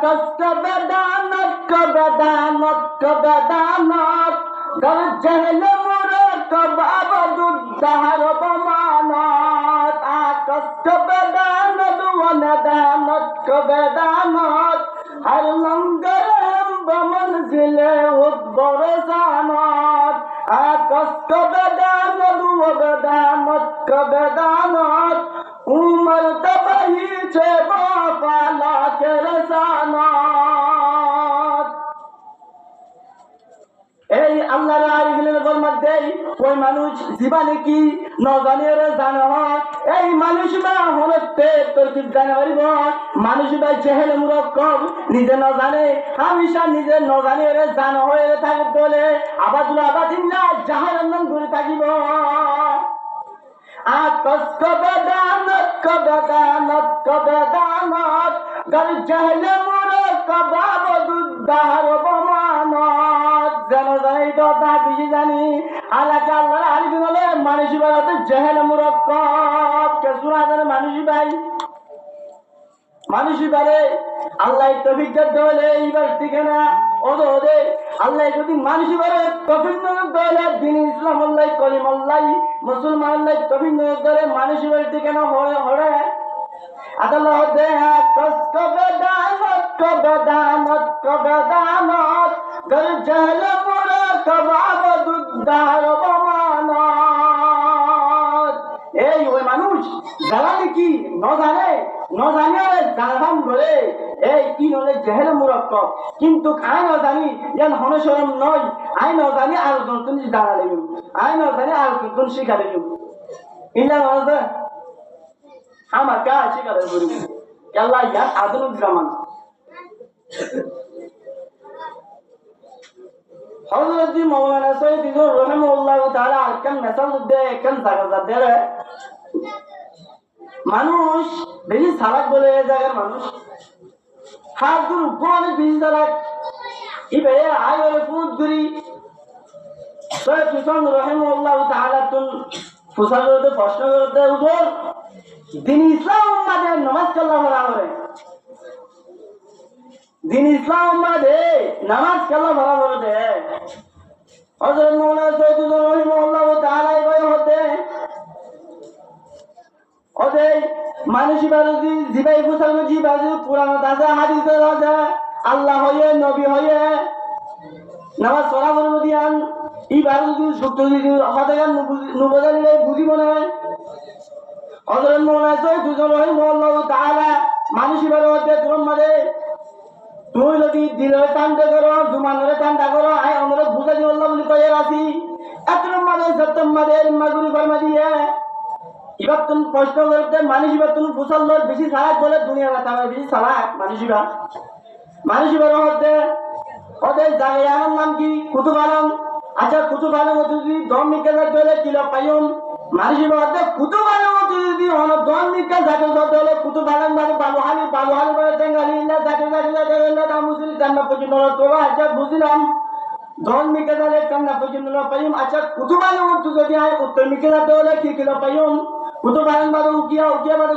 কষ্ট বেদানত কবেদানত কবেদানত দর জহল মুরে কবাবদুদ্দাহর বমানত কষ্ট বেদানত ওয়ানাদানত কবেদানত হর লঙ্গর हम बमंजिले उद्बरसानत कष्ट बेदाনত वबदाনত कबेदाনত उमर तबही छे बापाला के रसानत এই আল্লাহর আরিফিনের মধ্যে ওই মানুষ জীবনে কি নজানের জানা এই মানুষটা হলতে তরকিব জানা পারিব মানুষটা জেহেল মুরক্কব নিজে ন জানে হামেশা নিজে ন জানে জানা হয়ে থাকে বলে আবাদুল আবাদিল্লাহ জাহান্নাম ঘুরে থাকিব কষ্ট বেদানত কবেদানত কবেদানত গর জেহেল মুরক্কব আবদুদ্দাহর বমানত যেন জানি তো তা বেশি জানি আলাকা আল্লাহর আলিম বলে মানুষ বাড়াতে জেহেল মুরক্কব কে শোনা জানে মানুষ বাড়ে আল্লাহ তৌফিক দিতে হলে এইবার ঠিকানা ওদে আল্লাহ যদি মানুষ বাড়ে তৌফিক দিলে দিন ইসলাম আল্লাহ কলিম আল্লাহ মুসলমান আল্লাহ তৌফিক দিলে মানুষ বাড়ে ঠিকানা হরে আদালত দে কষ্ট বেদানত কবেদানত কবেদানত গর জহল মুরে কবাবদুদ্দাহর বমানত এই ওই মানুষ জানে কি ন জানে জানবাম করে এই কি নলে জেহেল মুরক্কব কিন্তু আই ন জানি ইয়ান হনসরম নয় আই ন জানি আর নতুন দাঁড়ালে আই ন জানি আর নতুন শিখালে ইলা নজে আমার কা শিখালে বলি আল্লাহ ইয়ার আধুনিক জামান হযরত মাওলানা সৈয়দ রাহিমাহুল্লাহ তাআলা আলকান মেসাল দে একন জায়গা দেরে মানুষ বেশি সালাক বলে জায়গার মানুষ হাত গুরু কোন বেশি সালাক ইবে আই বলে ফুট গুরি সৈয়দ হুসাইন রাহিমাহুল্লাহ তাআলা তুন ফুসাল করতে প্রশ্ন করতে উঠোর দিন ইসলাম উম্মাদের নামাজ কাল্লা ভরা করে দিন ইসলাম উম্মাদের নামাজ কাল্লা ভরা করে দে হযরত মাওলানা সৈয়দ রাহিমাহুল্লাহ তাআলা ইবাই হতে ওদে মানুষ বারুদি জিবাই ফুসাল জিবাজু পুরানো দাদা হাদিস দাদা আল্লাহ হয়ে নবী হয়ে নামাজ পড়া বলবো দিয়ান ই বারুদি সুক্ত দি হদাগান নুবজালি বুঝিব না হযরত মাওলানা সৈয়দ রাহিমাহুল্লাহ তাআলা মানুষ বারুদি তোর মাঝে তুই যদি দিলে টান্ডা করো জুমানের টান্ডা করো আই আমরা বুঝা দি আল্লাহ বলি কয়ে রাখি এতর মাঝে সত্যম মাঝে মাগুরি ফরমা দিয়ে এবার তুমি প্রশ্ন করতে মানুষ এবার তুমি ফুসাল লোক বেশি সালাক বলে দুনিয়া রাখা বেশি সালাক মানুষ এবার হতে ওদের জায়গার নাম কি কুতুব আলম আচ্ছা কুতুব আলম যদি দম নিকে যাতে হলে কিলো পাইম মানুষ এবার হতে কুতুব আলম যদি দম নিকে যাতে হলে কুতুব আলম মানে বালুহালি বলে টেঙ্গালি যাতে মুসলিম কান্না পর্যন্ত তোরা আচ্ছা বুঝলাম দম নিকে যাতে কান্না পর্যন্ত পাইম আচ্ছা কুতুব আলম যদি হয় উত্তর নিকে যাতে হলে কি কিলো পাইম কুতুব আলম বাদে উকিয়া বাদে